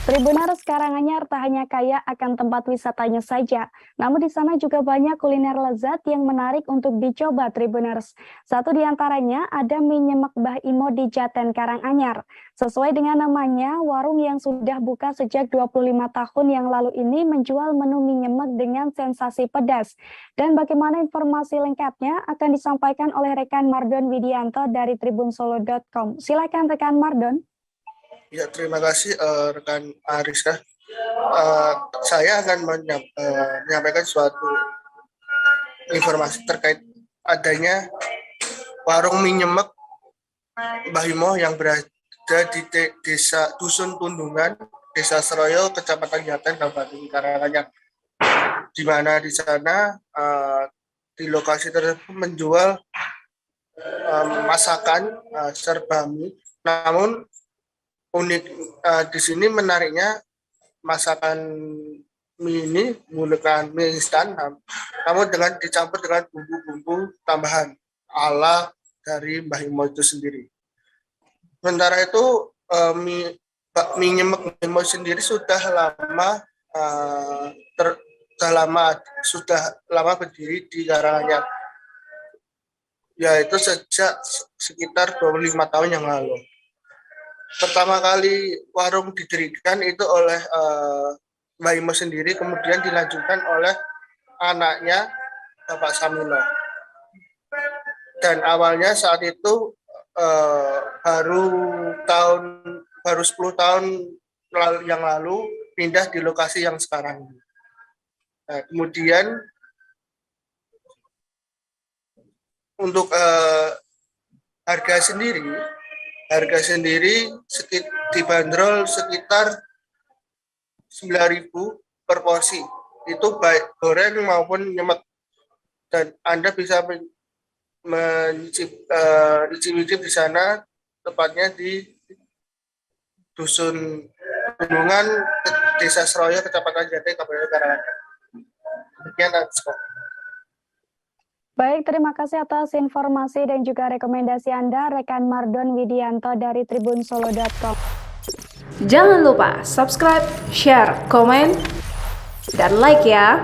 Tribuners Karanganyar tak hanya kaya akan tempat wisatanya saja, namun di sana juga banyak kuliner lezat yang menarik untuk dicoba Tribuners. Satu di antaranya ada mie nyemek Mbah Imo di Jaten Karanganyar. Sesuai dengan namanya, warung yang sudah buka sejak 25 tahun yang lalu ini menjual menu mie nyemek dengan sensasi pedas. Dan bagaimana informasi lengkapnya akan disampaikan oleh rekan Mardon Widianto dari tribunsolo.com. Silakan rekan Mardon. Ya, terima kasih rekan Ariska. Saya akan menyampaikan suatu informasi terkait adanya warung mie nyemek Mbah Imo yang berada di desa Dusun Tundungan, Desa Seroyo, Kecamatan Jaten, Kabupaten Karanganyar. Di mana di sana di lokasi tersebut menjual masakan serba mie, namun unik di sini menariknya masakan mie ini menggunakan mie instan, namun dengan dicampur dengan bumbu-bumbu tambahan ala dari Mbah Imo itu sendiri. Sementara itu mie nyemek Mbah Imo sendiri sudah lama berdiri di Karanganyar, yaitu sejak sekitar 25 tahun yang lalu. Pertama kali warung didirikan itu oleh Mbah Imo sendiri, kemudian dilanjutkan oleh anaknya Bapak Samino. Dan awalnya saat itu baru 10 tahun yang lalu pindah di lokasi yang sekarang. Nah, kemudian untuk harga sendiri dibanderol sekitar 9.000 per porsi. Itu baik goreng maupun nyemek. Dan Anda bisa mencicip di sana, tepatnya di Dusun Tundungan, Desa Seroyo, Kecamatan Jaten, Kabupaten Karanganyar. Demikian, Asko. Baik, terima kasih atas informasi dan juga rekomendasi Anda, rekan Mardon Widianto dari tribunsolo.com. Jangan lupa subscribe, share, komen, dan like ya!